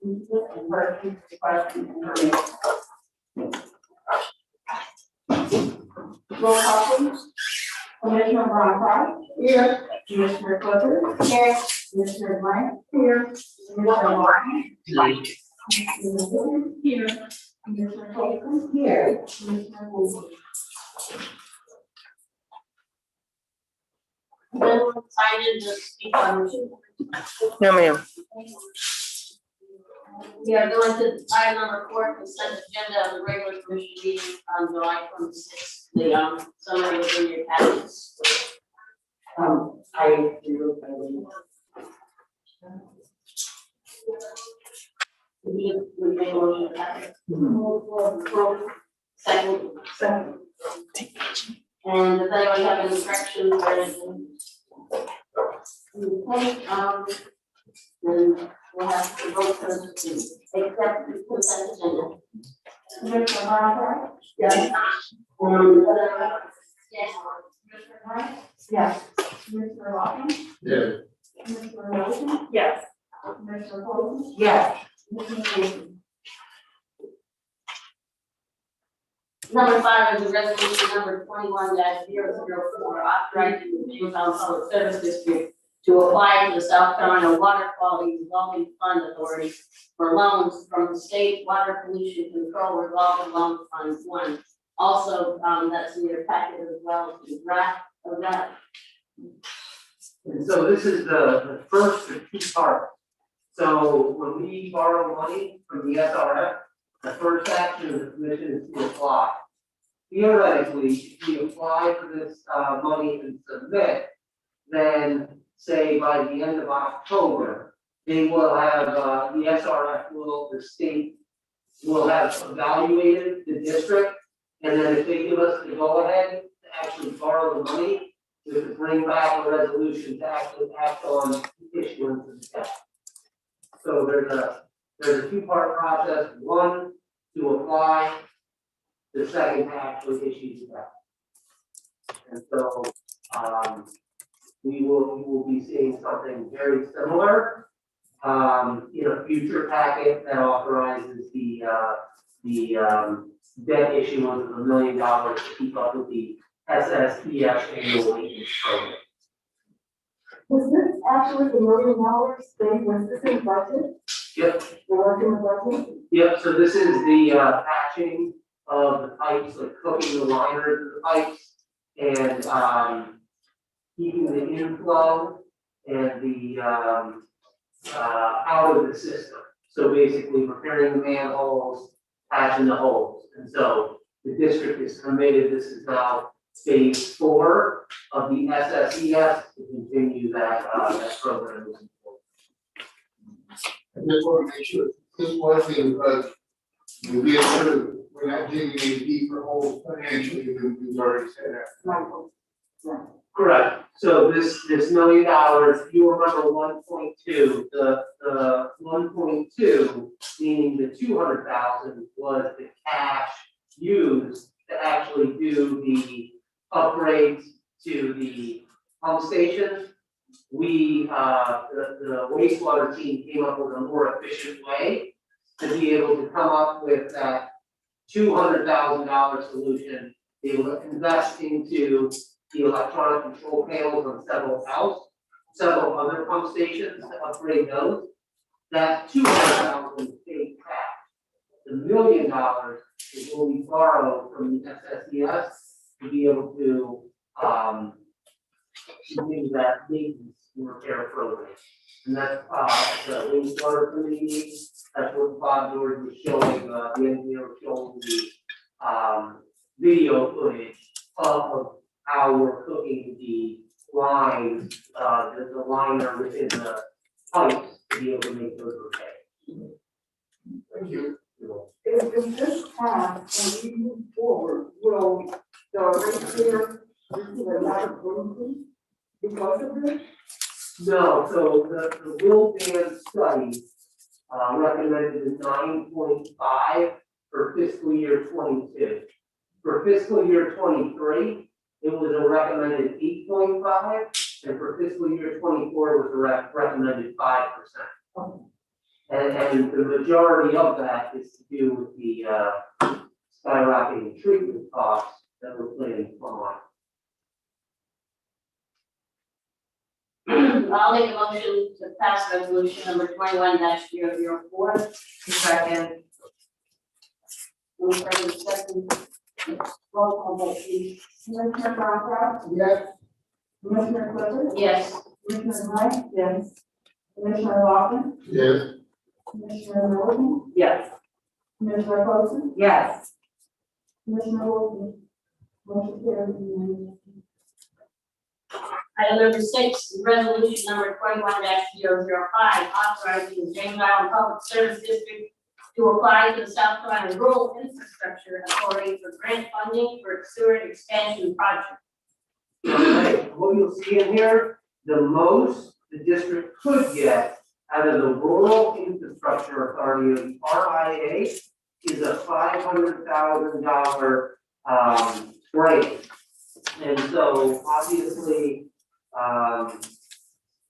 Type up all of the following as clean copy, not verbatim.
and persons requesting information. Roll call please. Commissioner Brown, here. Commissioner Clifford, here. Commissioner Bryant, here. Commissioner Martin, here. Commissioner Colton, here. Commissioner Wood. Anyone excited to speak on the No, ma'am. We are going to item number 4, consent agenda of the regular commission meeting on July 26th. The summary was in your packets. I do. We make a motion to pass. Second. And does anyone have any corrections or anything? Okay, then we'll have to vote for the accept the consent agenda. Commissioner Brown? Yes. Yes. Commissioner Bryant? Yes. Commissioner Lawson? Yes. Commissioner Wilson? Yes. Commissioner Colton? Yes. Commissioner Wood. Number 5 is a resolution number 21-004, authorizing the Jamestown Public Service District to apply to the South Carolina Water Quality Revolving Fund Authority for loans from the State Water Pollution Control Revolving Loan Fund 1. Also, that's in your packet as well as the draft of that. And so this is the first of 2 parts. So when we borrow money from the SRF, the first action of the commission is to apply. Theoretically, if we apply for this money and submit, then say by the end of October, they will have, the SRF will, the state will have evaluated the district. And then if they give us the go-ahead to actually borrow the money, we could bring back a resolution to actually act on the issuance of the debt. So there's a 2-part process. 1, to apply. The second to actually issue the debt. And so we will be seeing something very similar in a future packet that authorizes the debt issuance of $1 million to keep up with the SSEF annual maintenance program. Was this actually the $1 million thing? Was this in budget? Yep. The work in the budget? Yep. So this is the patching of the pipes, like cooking the liners of the pipes, and keeping the inflow and the out of the system. So basically repairing the manholes, patching the holes. And so the district is committed. This is now phase 4 of the SSES to continue that program moving forward. I just want to make sure, this one thing, because we'll be able we're not digging any deeper holes financially than we've already said that. Correct. So this $1 million, you remember 1.2, the 1.2, meaning the 200,000 was the cash used to actually do the upgrades to the pump stations. We, the wastewater team came up with a more efficient way to be able to come up with that $200,000 solution, be able to invest into the electronic control panels on several other pump stations to upgrade those. That $200,000 stayed cash. The $1 million is what we borrow from the SSES to be able to use that maintenance and repair program. And that's the wastewater committee. That's what Bob George was showing, the engineer was showing the video footage of how we're cooking the lines, the liner within the pipes to be able to make those repairs. Thank you. If this path and we move forward, will the rate here receive a lot of bonuses because of this? No, so the Will Band study recommended a 9.5 for fiscal year 22. For fiscal year 23, it was a recommended 8.5, and for fiscal year 24, it was a recommended 5%. And the majority of that is to do with the skyrocketing treatment costs that we're planning on. I'll make a motion to pass resolution number 21-004. Second. Any further discussion? Roll call vote, please. Commissioner Brown, Yes. Commissioner Clifford, Yes. Commissioner Wright, yes. Commissioner Lawson, Yes. Commissioner Norton, Yes. Commissioner Poston, Yes. Commissioner Wilson. Motion carries unanimously. Item number 6, resolution number 21-005, authorizing the James Island Public Service District to apply to the South Carolina Rural Infrastructure Authority for grant funding for sewer expansion project. Okay, what you'll see in here, the most the district could get out of the Rural Infrastructure Authority, or the RIA, is a $500,000 grant. And so obviously,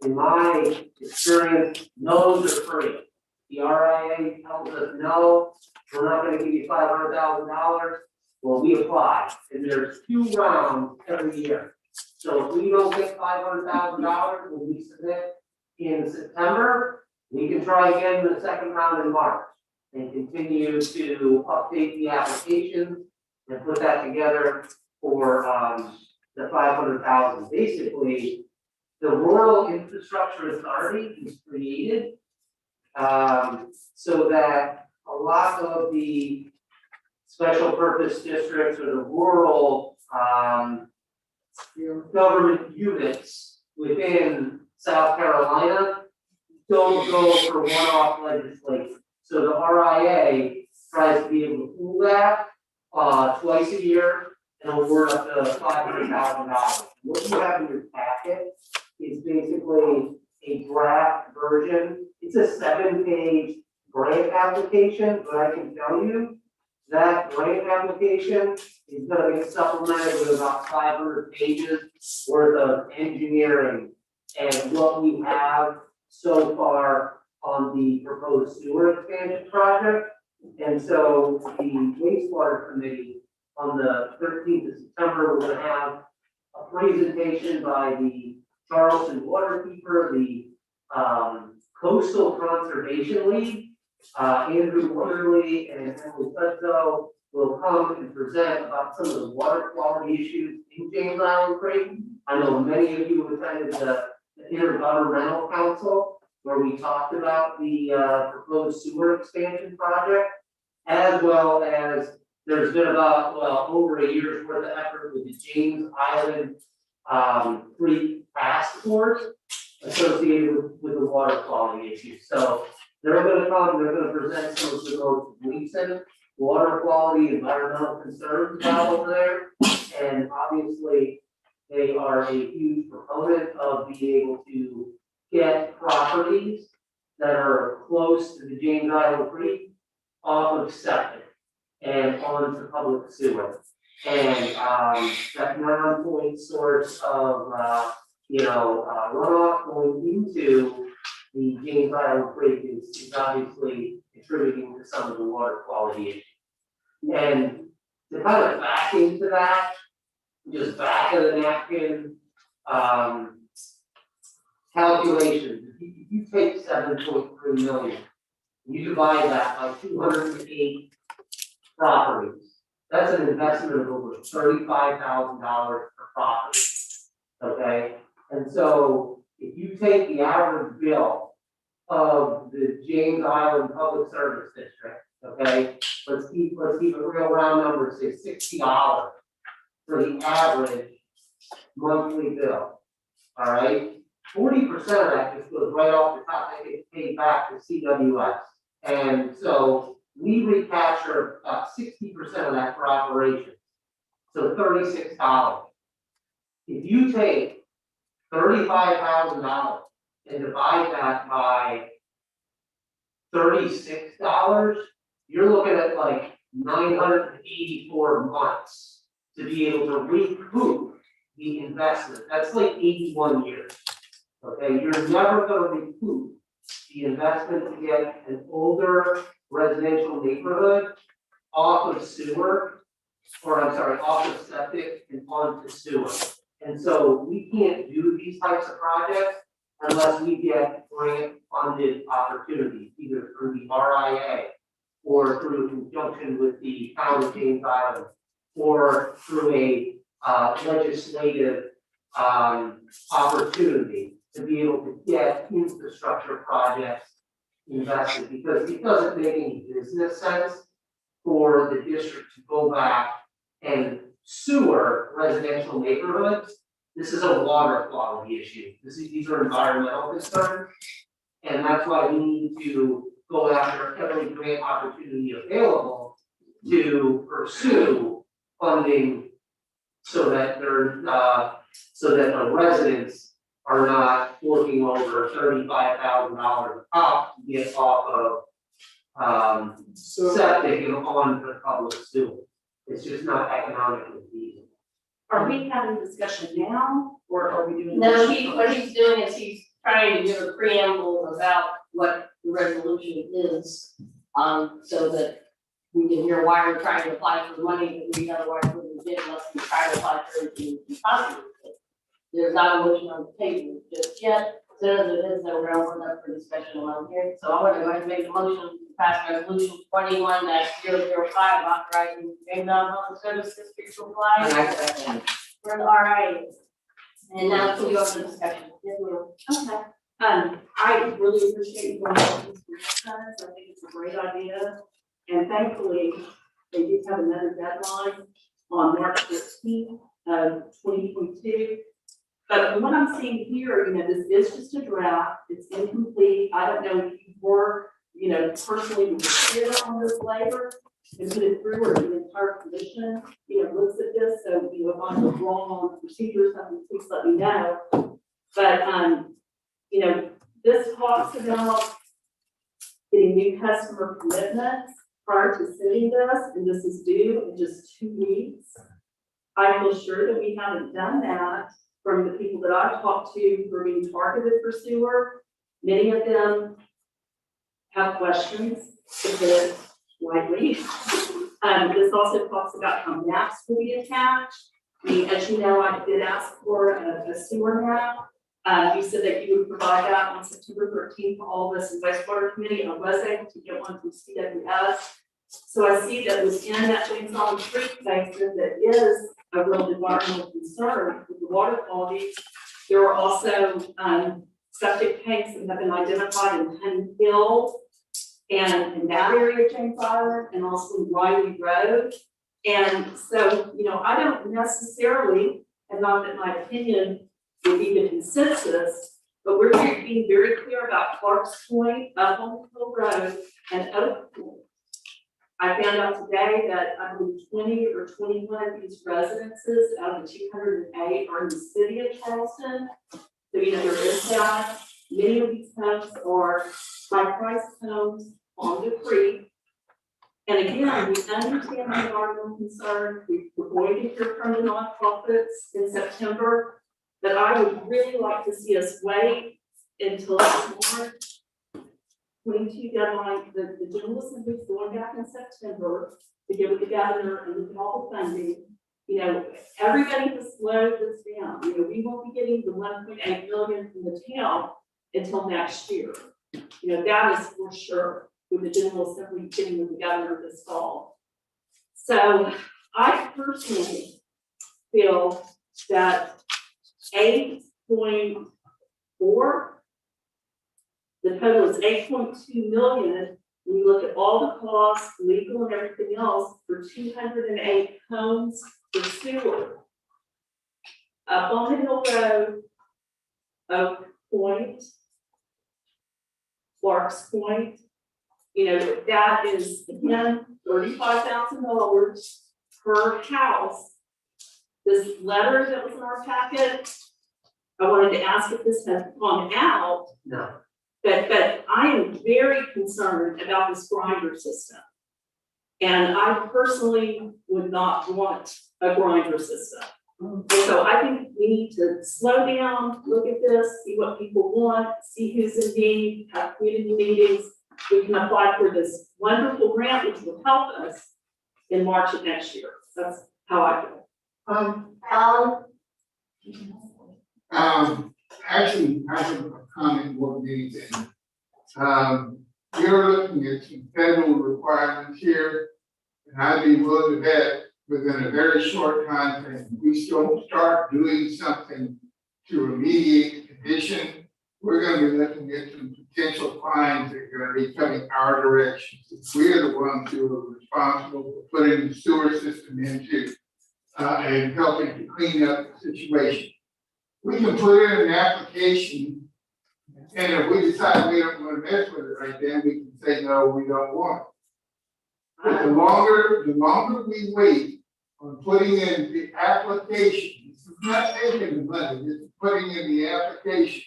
in my experience, no's are free. The RIA tells us, no, we're not gonna give you $500,000. Well, we apply, and there's 2 rounds every year. So if we don't get $500,000 when we submit in September, we can try again in the second round in March and continue to update the application and put that together for the 500,000. Basically, the Rural Infrastructure Authority is created so that a lot of the special purpose districts or the rural government units within South Carolina don't go for one-off legislation. So the RIA tries to be able to pool that twice a year and award up to $500,000. What you have in your packet is basically a draft version. It's a 7-page grant application, but I can tell you that grant application is gonna get supplemented with about 500 pages worth of engineering and what we have so far on the proposed sewer expansion project. And so the wastewater committee on the 13th of September, we're gonna have a presentation by the Charleston Waterkeeper, the Coastal Conservation League, Andrew Waterley and Emily Sudso will come and present about some of the water quality issues in James Island Creek. I know many of you attended the Intergovernmental Council where we talked about the proposed sewer expansion project, as well as there's been about, well, over a year's worth of effort with the James Island Creek Task Force associated with the water quality issues. So they're gonna come, they're gonna present some of the most recent water quality, environmental concerns about over there. And obviously, they are a huge proponent of being able to get properties that are close to the James Island Creek off of septic and onto public sewer. And that non-point source of runoff going into the James Island Creek is obviously contributing to some of the water quality issues. And to kind of back into that, just back of the napkin calculations, if you take 7.3 million, you divide that by 208 properties, that's an investment of over $35,000 per property, okay? And so if you take the average bill of the James Island Public Service District, okay, let's keep a real round number, say $60 for the average monthly bill, all right? 40% of that just goes right off the top, that gets paid back to CWS. And so we recapture about 60% of that for operations, so $36. If you take $35,000 and divide that by $36, you're looking at like 984 months to be able to recoup the investment. That's like 81 years. Okay, you're never going to recoup the investment to get an older residential neighborhood off of sewer, or I'm sorry, off of septic and onto sewer. And so we can't do these types of projects unless we get grant funded opportunities, either through the RIA or through conjunction with the town of James Island, or through a legislative opportunity to be able to get infrastructure projects invested, because it doesn't make any business sense for the district to go back and sewer residential neighborhoods. This is a water quality issue. These are environmental concerns. And that's why we need to go after every grant opportunity available to pursue funding so that the residents are not working over $35,000 a pop to get off of septic and on the public sewer. It's just not economically feasible. Are we having discussion now, or are we doing? No, this what first? he's doing is he's trying to give a preamble about what the resolution is, so that we can hear why we're trying to apply for money that we otherwise wouldn't get unless we try to apply for anything we possibly could. There's not a motion on the table just yet, so as it is, then we're gonna open up for discussion on here. So I want to go ahead and make a motion to pass resolution 21-005, authorizing James Island Public Service District to apply And I second. for the RIA. And now to go to discussion. Yes, ma'am. Okay, I really appreciate you going on this exercise. I think it's a great idea. And thankfully, they did have another deadline on March 15th, 2022. But from what I'm seeing here, this is just a draft, it's incomplete. I don't know if you were, personally with the chair on this labor and put it through, or the entire commission, looks at this. So, if I'm wrong on the procedure or something, please let me know. But, this talks about getting new customer commitments prior to sending this, and this is due in just 2 weeks. I feel sure that we haven't done that from the people that I've talked to who are being targeted for sewer. Many of them have questions, to put it lightly. This also talks about how maps will be attached. As you know, I did ask for a sewer map. You said that you would provide that on September 13th for all of us in wastewater committee. I was able to get one from CWS. So I see that within that James Island Creek basin that is a real environmental concern with the water quality. There are also septic tanks that have been identified in Penn Hill and in that area of James Island, and also Riley Road. And so, I don't necessarily, and not that my opinion would be the consensus, but we're being very clear about Clark's Point, up on Hill Road, and Oak Point. I found out today that I believe 20 or 21 of these residences out of the 208 are in the city of Charleston. So, there is that. Many of these homes are high-priced homes on the creek. And again, we understand the environmental concern. We're going to hear from the nonprofits in September, but I would really like to see us wait until March 22 deadline. The General Assembly is going back in September to get with the governor and look at all the funding. Everybody has slowed this down. We won't be getting the 1.8 million from the town until next year. That is for sure, with the General Assembly getting with the governor this fall. So I personally feel that 8.4, the total is 8.2 million. When you look at all the costs, legal and everything else, for 208 homes for sewer. Up on the Hill Road, Oak Point, Clark's Point, that is again $35,000 per house. This letter that was in our packet, I wanted to ask if this has gone out. No. But I am very concerned about this grinder system. And I personally would not want a grinder system. And so I think we need to slow down, look at this, see what people want, see who's in need, have community meetings. We can apply for this wonderful grant, which will help us in March of next year. That's how I feel. Alan? Actually, I have a comment more than anything. You're looking at some federal requirements here, and I'd be willing to bet within a very short time frame, we don't start doing something to remediate the condition, we're gonna be looking at some potential fines that are gonna be coming our direction. We're the ones who are responsible for putting the sewer system into, and helping to clean up the situation. We can put in an application, and if we decide we don't wanna mess with it right then, we can say, no, we don't want it. But the longer we wait on putting in the application, this is not taking the money, this is putting in the application.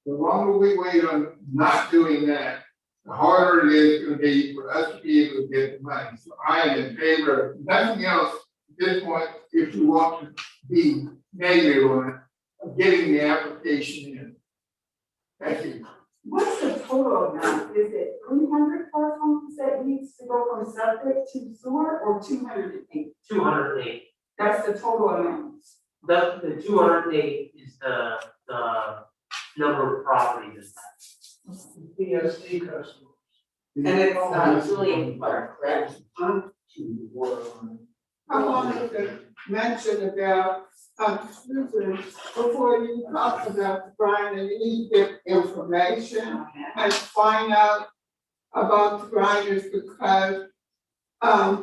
The longer we wait on not doing that, the harder it is gonna be for us to be able to get the money. So I am in favor of nothing else at this point, if you want to be negative on it, of getting the application in. Thank you. What's the total amount? Is it 300 homes that needs to go from septic to sewer or 208? 208. That's the total amount. The 208 is the number of properties in that. PSD customers. And it's Julian Clark, correct? I wanted to mention about, before you talk about grinding, you need to get information and find out about the grinders because, at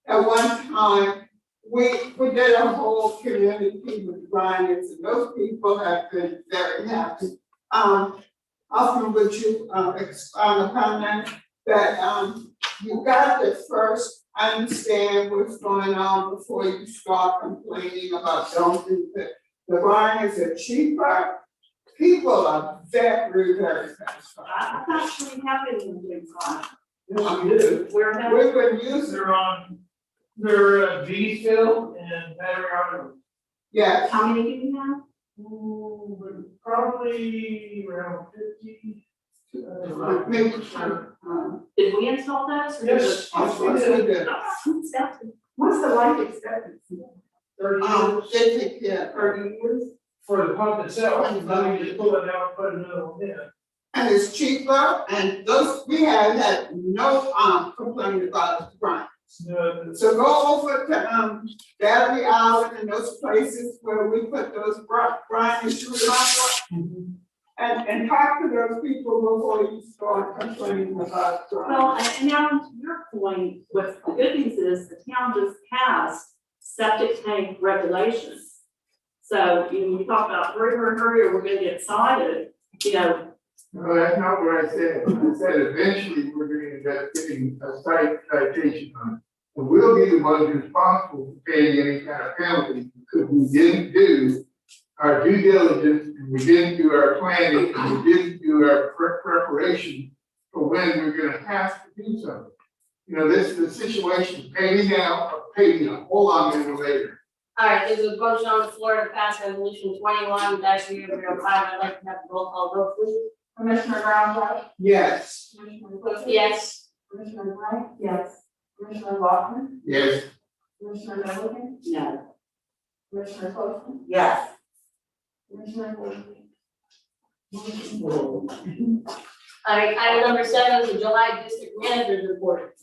one time, we did a whole community with grinders and those people have been very happy. Often would you, expound upon that, you got to first understand what's going on before you start complaining about something that the grinders are cheaper. People are very, very satisfied. I'm actually happy with doing fine. Yes, we do. Where have We've been using, They're V-Fill and Battery Auto. yes, how many do you have? Probably around 50. maybe, Did we install those? or Yes. did we did. What's the life expectancy? 30 years. they take care, 30 years? For the pump itself, then you just pull it out, put another one in. and it's cheaper, and those, we have had no, complaint about the grind. No, So go over to, Battery Island and those places where we put those grinders, you remember? And talk to those people before you start complaining about grinders. Well, and now to your point, what the good news is the town just passed septic tank regulations. So, when you talk about hurry, or we're gonna get cited, No, that's not what I said. I said eventually we're gonna end up getting a citation on it. And we'll be the ones responsible for paying any kind of penalty because we didn't do our due diligence and we didn't do our planning and we didn't do our preparation for when we're gonna have to do something. You know, this is the situation, pay me now or pay me a whole lot more later. All right, there's a motion on the floor to pass resolution 21-005. I'd like to have a roll call vote, please. Commissioner Brown? Yes. Commissioner Clifton? Yes. Commissioner Blank? Yes. Commissioner Lawson? Yes. Commissioner Milligan? no. Commissioner Poston? Yes. Commissioner Wood? All right, item number 7 is the July district manager's report.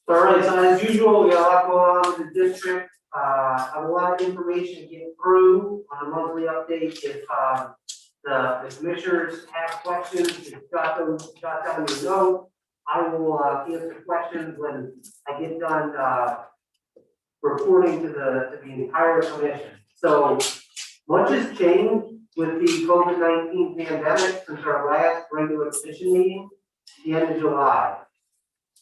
All right, so as usual, we got a lot going on in the district. Have a lot of information to get through on a monthly update. If the commissioners have questions, just jot down your note. I will answer questions when I get done reporting to the entire commission. So much has changed with the COVID-19 pandemic since our last regular commission meeting, the end of July.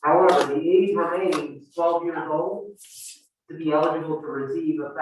However, the age remains 12 years old to be eligible to receive a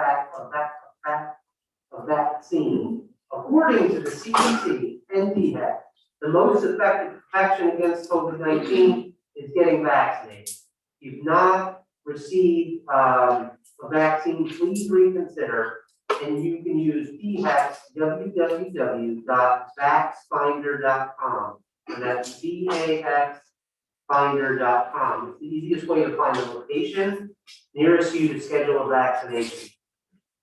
vaccine. According to the CDC and DHEC, the most effective protection against COVID-19 is getting vaccinated. If you've not received a vaccine, please reconsider and you can use PHEX, www.vaxfinder.com, and that's VAXfinder.com. It's the easiest way to find the location nearest you to schedule a vaccination.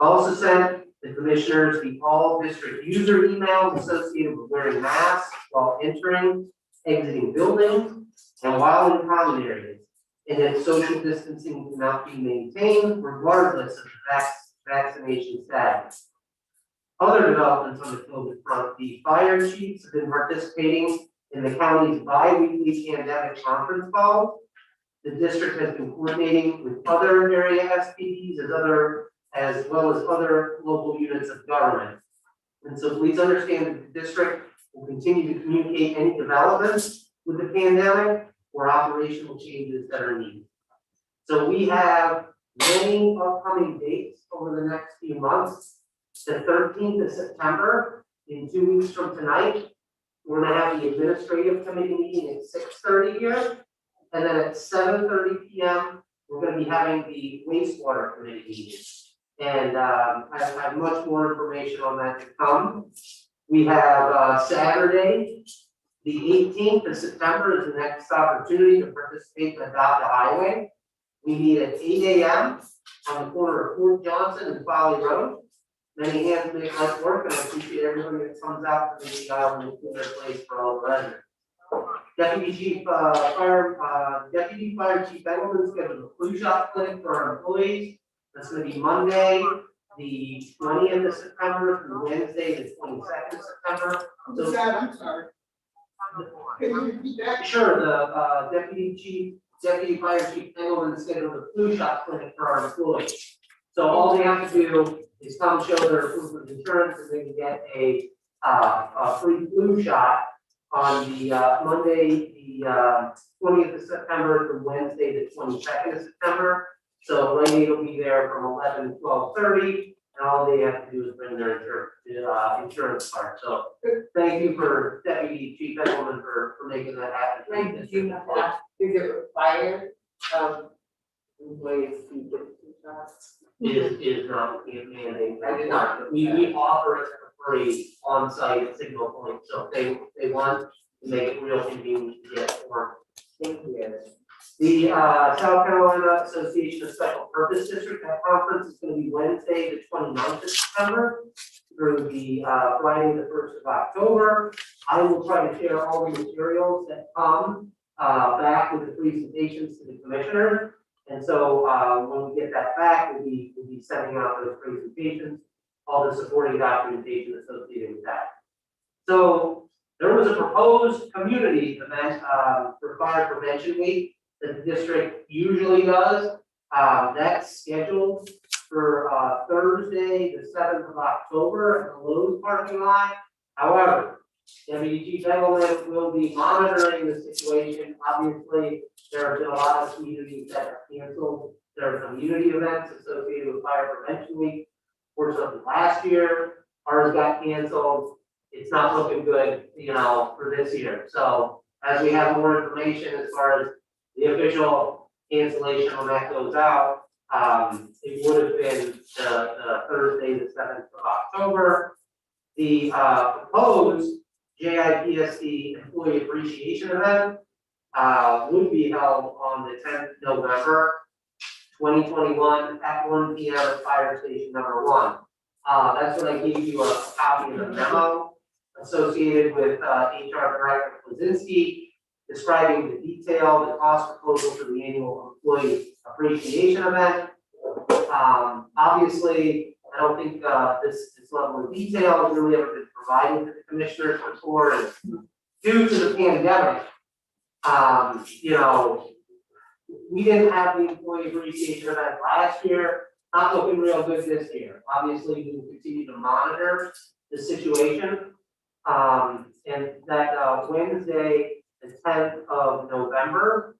Also sent the commissioners the all district user emails associated with wearing masks while entering, exiting buildings, and while in common areas, and that social distancing cannot be maintained regardless of the vaccination status. Other developments on the COVID front, the fire chiefs have been participating in the county's bi-weekly pandemic conference calls. The district has been coordinating with other area SPDs as well as other local units of government. And so please understand that the district will continue to communicate any developments with the pandemic or operational changes that are needed. So we have many upcoming dates over the next few months. The 13th of September, in 2 weeks from tonight, we're gonna have the administrative committee meeting at 6:30 here. And then at 7:30 p.m., we're gonna be having the wastewater committee meeting. And I have much more information on that to come. We have Saturday, the 18th of September is the next opportunity to participate in Adopt a Highway. We meet at 8 a.m. on the corner of Fort Johnson and Folly Road. Many hands make light work, and I appreciate everybody that comes out to make the island a cleaner place for all the residents. Deputy Fire Chief Engelman scheduled a flu shot clinic for our employees. That's going to be Monday, the 20th of September, through Wednesday, the 22nd of September. I'm sorry. Can you repeat that? Sure, the Deputy Fire Chief Engelman scheduled a flu shot clinic for our employees. So all they have to do is come show their proof of insurance, and they can get a free flu shot on the Monday, the 20th of September through Wednesday, the 22nd of September. So Rainey will be there from 11 to 12:30, and all they have to do is bring their insurance card. So thank you for Deputy Chief Engelman for making that happen. Is it required of employees to get two shots? Is not mandated. We offer it for free on site at Signal Point. So if they want to make it real convenient to get more. Thank you. The South Carolina Association of Special Purpose District Conference is going to be Wednesday, the 29th of September through the Friday, the 1st of October. I will try to share all the materials that come back with the presentations to the commissioners. And so when we get that back, we'll be sending out those presentations, all the supporting documentation associated with that. So there was a proposed community event for Fire Prevention Week that the district usually does. That's scheduled for Thursday, the 7th of October at the Lowe's parking lot. However, Deputy Chief Engelman will be monitoring the situation. Obviously, there have been a lot of communities that are canceled. There are community events associated with Fire Prevention Week. Fortunately, last year, ours got canceled. It's not looking good, for this year. So as we have more information as far as the official cancellation on that goes out, it would have been the Thursday, the 7th of October. The proposed JIPSD Employee Appreciation Event would be held on the 10th of November, 2021 at 1 p.m. at Fire Station number 1. That's when I gave you a copy of the memo associated with HR Director Kwasinski, describing the detail, the cost proposal for the annual employee appreciation event. Obviously, I don't think this level of detail has really ever been provided to the commissioners before. And due to the pandemic, we didn't have the employee appreciation event last year. Not looking real good this year. Obviously, we will continue to monitor the situation. And that Wednesday, the 10th of November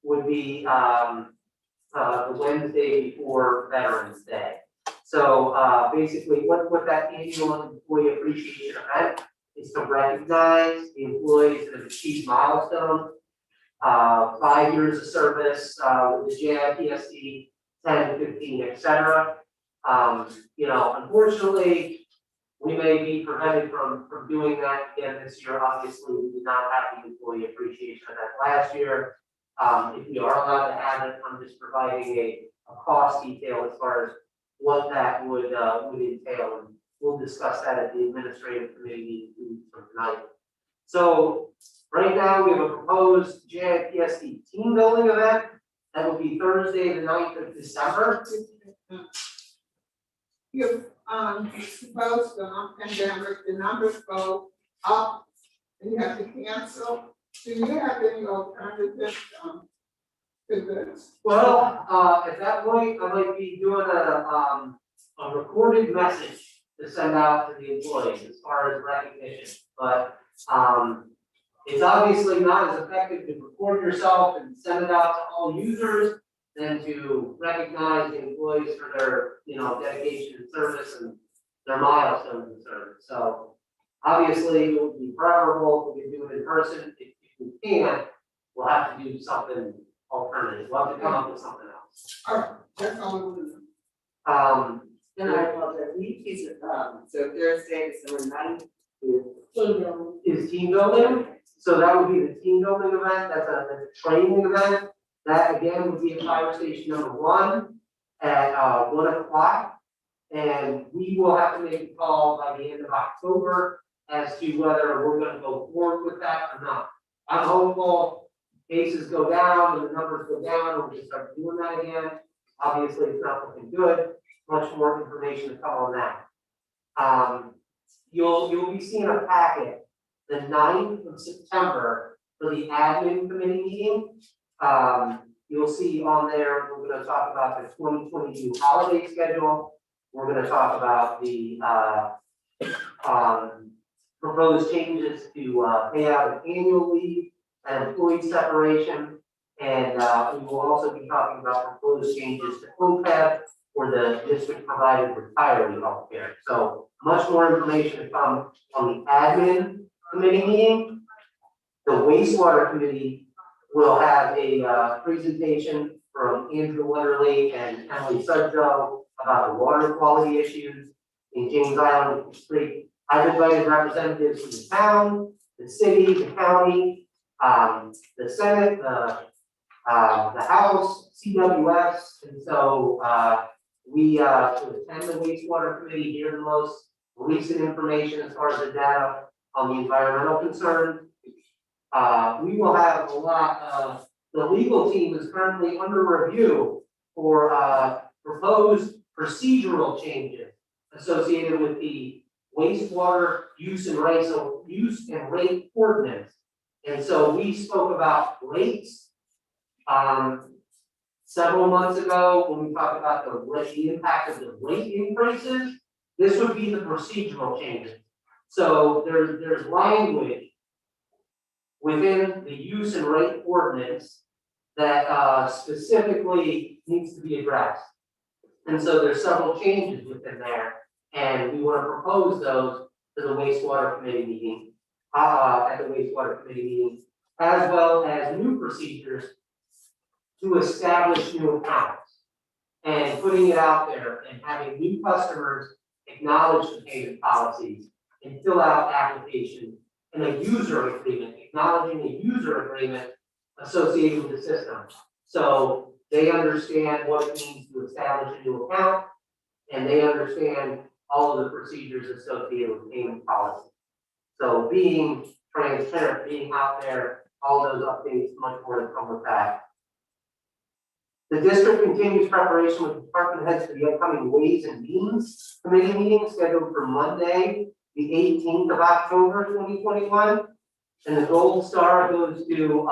would be the Wednesday before Veterans Day. So basically what that annual employee appreciation event is to recognize the employees that have achieved milestones, 5 years of service with the JIPSD, 10, 15, etc. You know, unfortunately, we may be prevented from doing that again this year. Obviously, we did not have the employee appreciation of that last year. If we are allowed to have it, I'm just providing a cost detail as far as what that would entail. And we'll discuss that at the administrative committee meeting from tonight. So right now, we have a proposed JIPSD team building event. That will be Thursday, the 9th of December. If, suppose the pandemic, the numbers go up and you have to cancel, do you have any alternatives, to this? Well, at that point, I might be doing a recorded message to send out to the employees as far as recognition, but, it's obviously not as effective to record yourself and send it out to all users than to recognize the employees for their, you know, dedication and service and their milestones in service. So obviously, it would be preferable if we could do it in person. If we can't, we'll have to do something alternative. We'll have to come up with something else. All right, that's all I want to know. And I apologize, we keep it, so Thursday, December 9th. Is team building, so that would be the team building event. That's a training event. That again would be at fire station number 1 at 1 o'clock. And we will have to make a call by the end of October as to whether we're going to go forward with that or not. I'm hopeful cases go down and the numbers go down and we can start doing that again. Obviously, it's not looking good. Much more information to come on that. You'll be seeing a packet the 9th of September for the admin committee meeting. You'll see on there, we're going to talk about the 2022 holiday schedule. We're going to talk about the proposed changes to payout of annual leave and employee separation. And we will also be talking about proposed changes to OPEB for the district provided retiree health care. So much more information to come on the admin committee meeting. The wastewater committee will have a presentation from Andrew Wetterly and Emily Sudjoe about the water quality issues in James Island and Creek. I've invited representatives from the town, the city, the county, the Senate, the House, CWS, and so we to attend the wastewater committee, hear the most recent information as far as the data on the environmental concern. We will have a lot of, the legal team is currently under review for proposed procedural changes associated with the wastewater use and rate ordinance. And so we spoke about rates several months ago when we talked about the impact of the rate increases. This would be the procedural changes. So there's language within the use and rate ordinance that specifically needs to be addressed. And so there's several changes within there, and we want to propose those to the wastewater committee meeting, at the wastewater committee meeting, as well as new procedures to establish new accounts and putting it out there and having new customers acknowledge the payment policies and fill out applications and a user agreement, acknowledging a user agreement associated with the system. So they understand what it means to establish a new account, and they understand all of the procedures associated with payment policy. So being transparent, being out there, all those updates, much more to come with that. The district continues preparation with department heads for the upcoming Ways and Means Committee meeting scheduled for Monday, the 18th of October, 2021. And the gold star goes to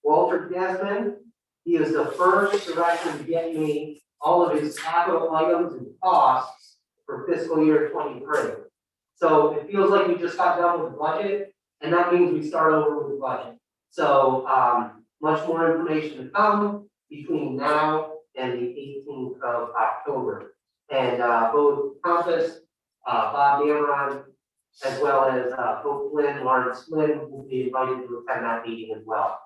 Walter Desmond. He is the first director to get me all of his capital items and costs for fiscal year 23. So it feels like we just got done with the budget, and that means we start over with the budget. So much more information to come between now and the 18th of October. And both Compass, Bob Dameron, as well as both Flynn, Lawrence Flynn will be invited to attend that meeting as well.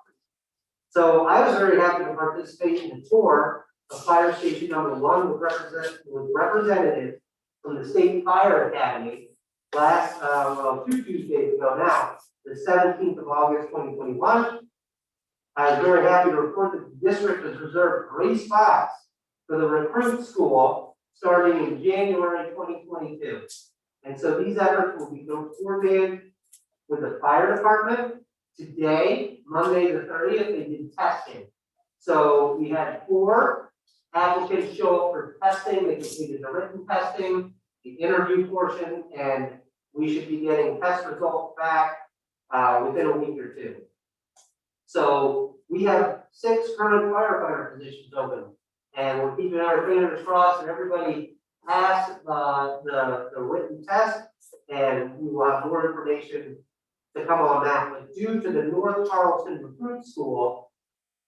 So I was very happy to participate in the tour of Fire Station number 1 with representatives from the State Fire Academy last, 2 Tuesdays ago now, the 17th of August, 2021. I'm very happy to report that the district has reserved 3 spots for the recruit school starting in January 2022. And so these efforts will be coordinated with the fire department. Today, Monday the 30th, they did testing. So we had 4 applicants show up for testing. They completed the written testing, the interview portion, and we should be getting test results back within a week or 2. So we have 6 current firefighter positions open, and we're keeping our fingers crossed and everybody passed the written test, and we will have more information to come on that. But due to the North Charleston Recruit School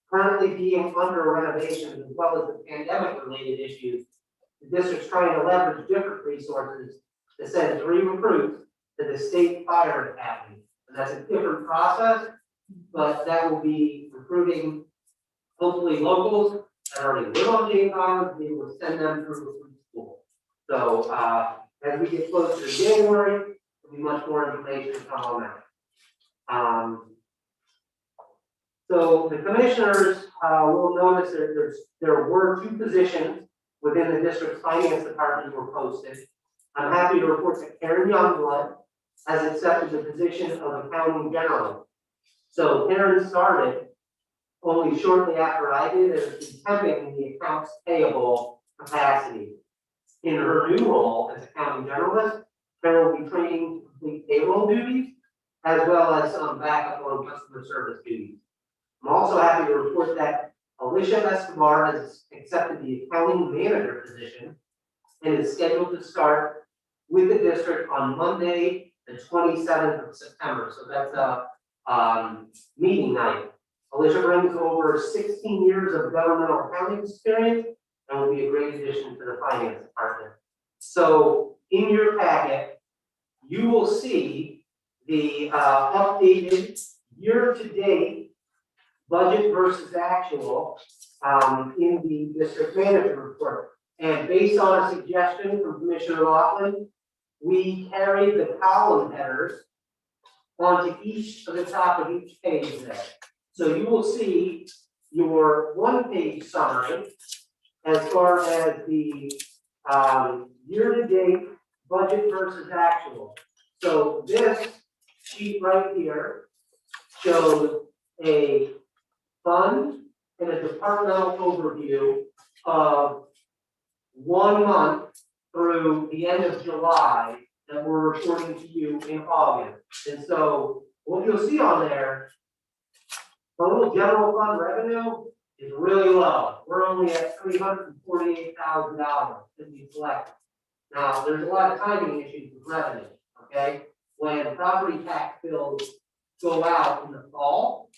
currently being under renovations as well as the pandemic-related issues, the district's trying to leverage different resources to send 3 recruits to the State Fire Academy. And that's a different process, but that will be recruiting hopefully locals that already live on James Island, we will send them through recruit school. So as we get closer to January, there'll be much more information to come on that. So the commissioners will notice that there were 2 positions within the district's finance department were posted. I'm happy to report that Karen Youngblood has accepted the position of accounting generalist. So Karen started only shortly after I did and has been temping in the accounts payable capacity. In her new role as accounting generalist, Karen will be training to complete payroll duties as well as some backup on customer service duties. I'm also happy to report that Alicia Escobar has accepted the accounting manager position and is scheduled to start with the district on Monday, the 27th of September. So that's a meeting night. Alicia brings over 16 years of governmental accounting experience and will be a great addition to the finance department. So in your packet, you will see the updated year-to-date budget versus actual in the district manager report. And based on a suggestion from Commissioner Laughlin, we carried the column headers onto each of the top of each page there. So you will see your 1-page summary as far as the year-to-date budget versus actual. So this sheet right here shows a fund and a departmental overview of 1 month through the end of July that we're reporting to you in August. And so what you'll see on there, total general fund revenue is really low. We're only at $348,000 that we collected. Now, there's a lot of timing issues with revenue, okay? When property tax bills go out in the fall,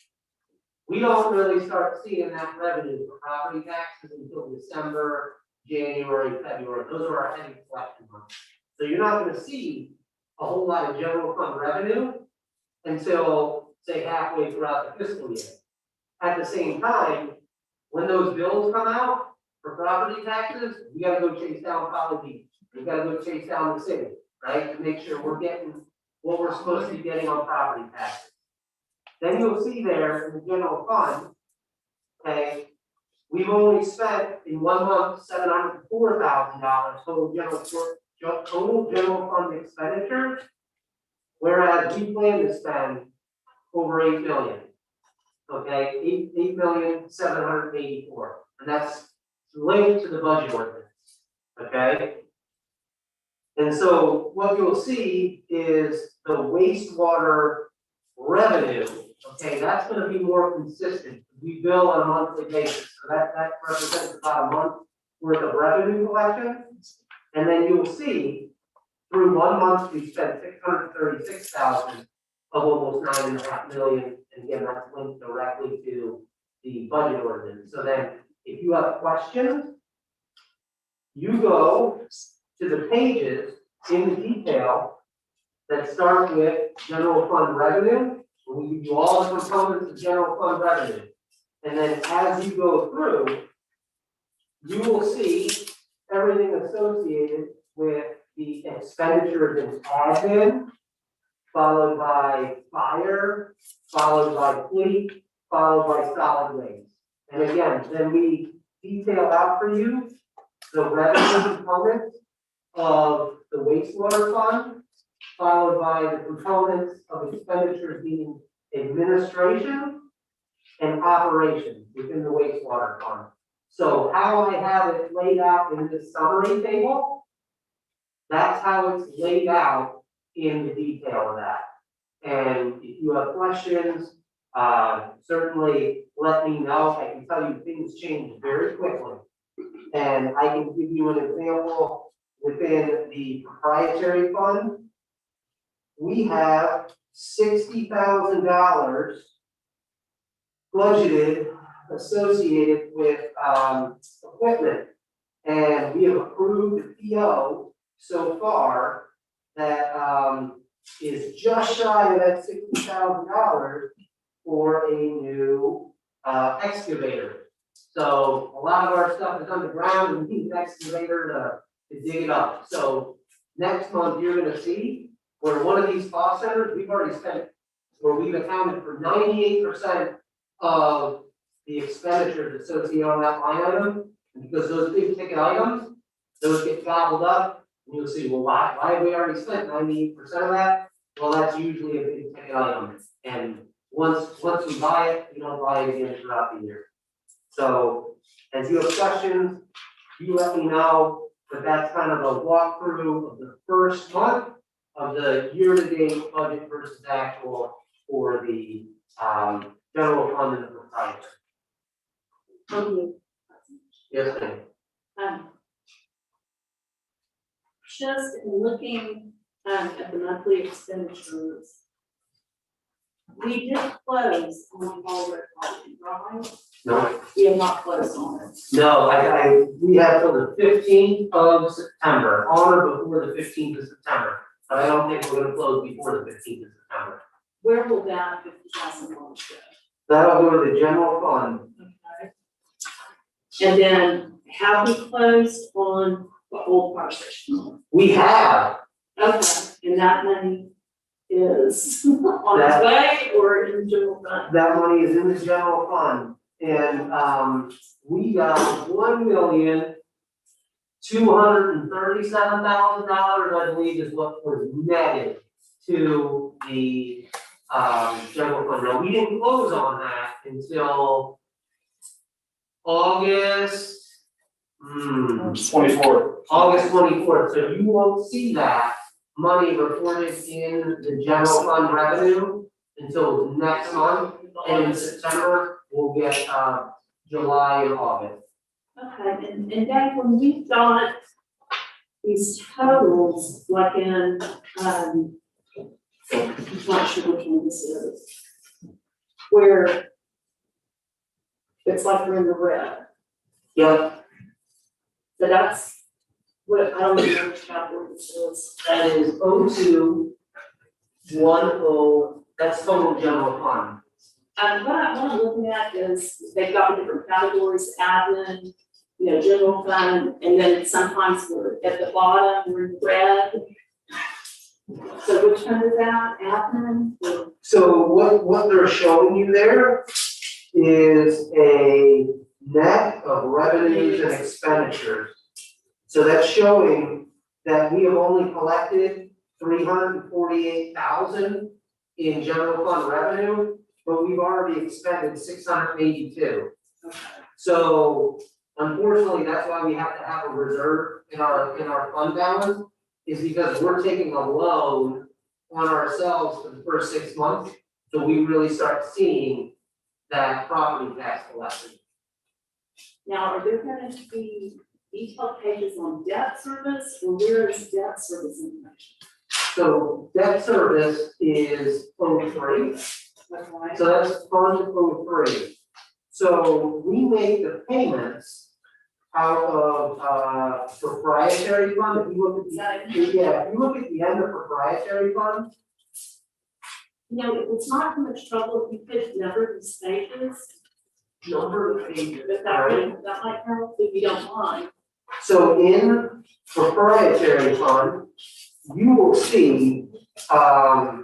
we don't really start seeing that revenue for property taxes until December, January, February. Those are our heavy collection months. So you're not going to see a whole lot of general fund revenue until, say, halfway throughout the fiscal year. At the same time, when those bills come out for property taxes, we got to go chase down Follow Beach. We got to go chase down the city, right, to make sure we're getting what we're supposed to be getting on property taxes. Then you'll see there in the general fund, okay, we've only spent in 1 month $704,000 total general fund expenditures, whereas we plan to spend over $8 million. Okay, $8,784,000, and that's linked to the budget ordinance. Okay. And so what you'll see is the wastewater revenue, okay, that's going to be more consistent. We bill on a monthly basis, so that represents about a month worth of revenue collection. And then you'll see through 1 month we spent $636,000 of almost $9.5 million. And again, that's linked directly to the budget ordinance. So then if you have questions, you go to the pages in the detail that start with general fund revenue. We give you all the components of general fund revenue. And then as you go through, you will see everything associated with the expenditures in admin, followed by fire, followed by fleet, followed by solid waste. And again, then we detail out for you the revenue components of the wastewater fund, followed by the components of expenditures being administration and operations within the wastewater fund. So how I have it laid out in this summary table, that's how it's laid out in the detail of that. And if you have questions, certainly let me know. I can tell you things change very quickly. And I can give you an example within the proprietary fund. We have $60,000 budgeted associated with equipment. And we have approved the PO so far that is just shy of that $60,000 for a new excavator. So a lot of our stuff is underground and we need an excavator to dig it up. So next month, you're gonna see where one of these cost centers, we've already spent, where we've accounted for 98% of the expenditures associated on that line item. And because those big ticket items, those get gobbled up, and you'll see, well, why have we already spent 98% of that? Well, that's usually a big ticket item. And once we buy it, we don't buy it again throughout the year. So as you have questions, you let me know, but that's kind of a walkthrough of the first month of the year-to-date budget versus actual for the general fund and the proprietary. Yes, ma'am. Just in looking at the monthly expenditures, we did close on all the property, right? No, We have not closed on it. no, we have till the 15th of September, on or before the 15th of September. But I don't think we're gonna close before the 15th of September. Where will that $50,000 go? That'll go to the general fund. Okay. And then have we closed on the old partition? We have, Okay, and that money is on its way or in the general fund? that money is in the general fund. And we got $1,237,000, I believe, is what was netted to the general fund. Now, we didn't close on that until August 24th. August 24th, so you won't see that money reported in the general fund revenue until next month. And in September, we'll get July and August. Okay, and Dave, when we've got these totals, like in, I'm not sure which one this is, where it's like we're in the red. Yeah, So that's what, I don't know which chapter this is. that is 0210, that's total general fund. What I'm looking at is they've got different categories, admin, general fund, and then sometimes we're at the bottom, we're in red. So which one is that, admin? Or- So what they're showing you there is a net of revenues and expenditures. So that's showing that we have only collected 348,000 in general fund revenue, but we've already expended 682. So unfortunately, that's why we have to have a reserve in our fund balance, is because we're taking a loan on ourselves for the first 6 months, so we really start seeing that property tax collection. Now, are there going to be detailed pages on debt service, or where is debt service information? So debt service is 03. Okay. So that's fund 03. So we make the payments out of proprietary fund. If you look at if you look at the end of proprietary fund, It's not too much trouble if you could number these pages. number of pages, But right? that might help if you don't mind. So in proprietary fund, you will see, at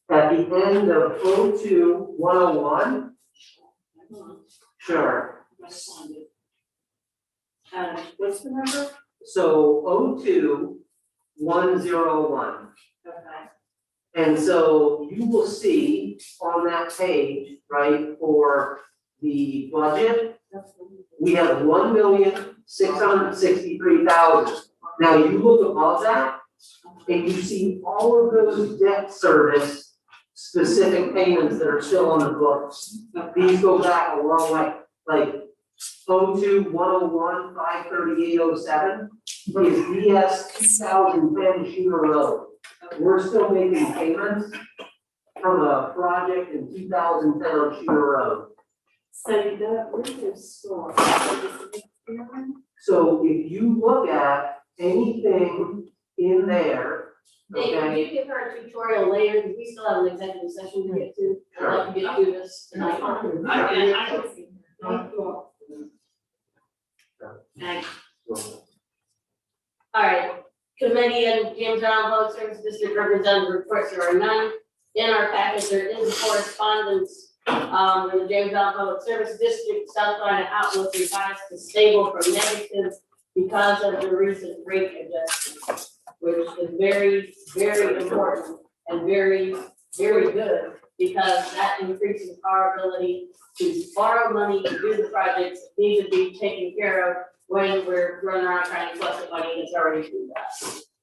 the end of 02-101, sure. What's the number? So 02-101. Okay. And so you will see on that page, right, for the budget, we have 1,663,000. Now you look above that and you see all of those debt service specific payments that are still on the books. These go back a long way, like 02-101, 53807 is DS 2010 Shooter Road. We're still making payments from a project in 2010 on Shooter Road. So you don't really store. So if you look at anything in there, Dave, can okay, you give her a tutorial later, because we still have an executive session to get to, I'd like to get through this tonight. I can see. Thanks. All right, committee and Jamestown Public Service District representative reports, there are none. In our package, there is correspondence, from the Jamestown Public Service District, South Carolina outlook revised to stable from negative because of the recent rate adjustment, which is very, very important and very, very good, because that increases our ability to borrow money to do the projects that need to be taken care of when we're running around trying to collect the money that's already through that.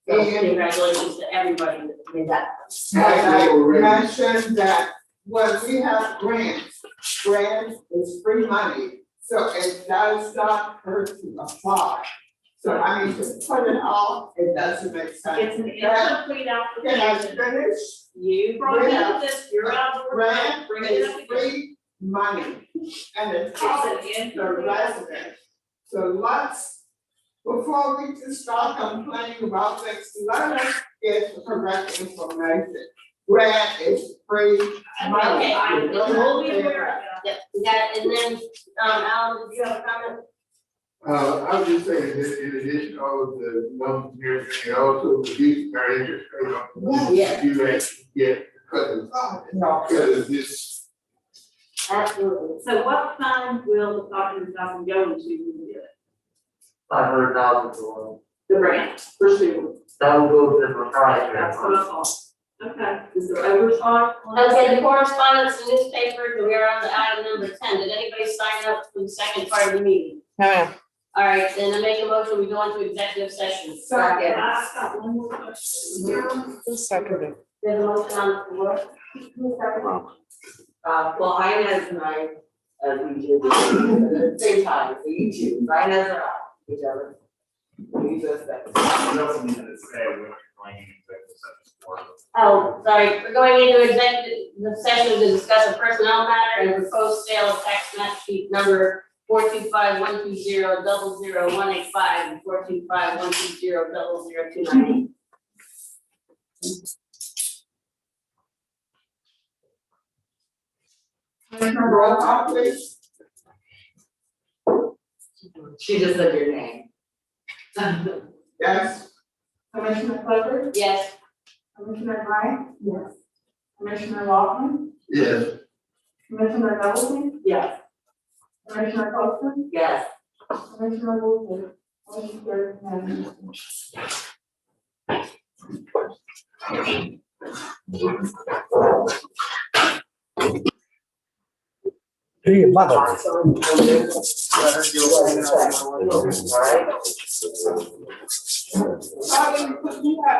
So congratulations to everybody that did that. And I mentioned that when we have grants is free money, so it does not hurt to apply. So I mean, to put it off, it doesn't make sense. It's an incomplete Can I application. finish? You brought up this, you're out of order. Grant Bring it is up again. free money, and it's It's all an the incomplete residents. So let's, before we just start complaining about things, let us get the correct information. Grant is free money. Okay, We'll be aware of that. Yep, we got it, and then, Alan, did you have a comment? I was just saying, that in addition to all of the numbers and everything, it also reduces our interest rate on the loans Yeah. you actually get because of this. Absolutely. So what fund will the $500,000 go into when we do it? 500,000 for The grant, for students. that will go to the proprietary That's fund. what I thought. Okay, is there overtime? Okay, the correspondence and newspapers, we are on to item number 10. Did anybody sign up for the second part of the meeting? No, ma'am. All right, then I make a motion, we go into executive session. Second. I've got one more question. Who seconded? There's a motion on the floor. Well, Ryan has mine, as we did, at the same time, so you choose, Ryan has her out, whichever. You just that. You also need to say what you're going into executive session for. Oh, sorry, we're going into executive session to discuss a personnel matter and proposed sale of tax map sheet number 425-120-00185 and 425-120-00290. Commissioner roll call, please. She just said your name. Yes. Commissioner Clifford, Yes. Commissioner Bryant? Yes. Commissioner Lawson, Yes. Commissioner Middleton, Yes. Commissioner Colson, Yes. Commissioner Woolsey. Motion carries unanimously. Do your mother. Alright? How do you put that?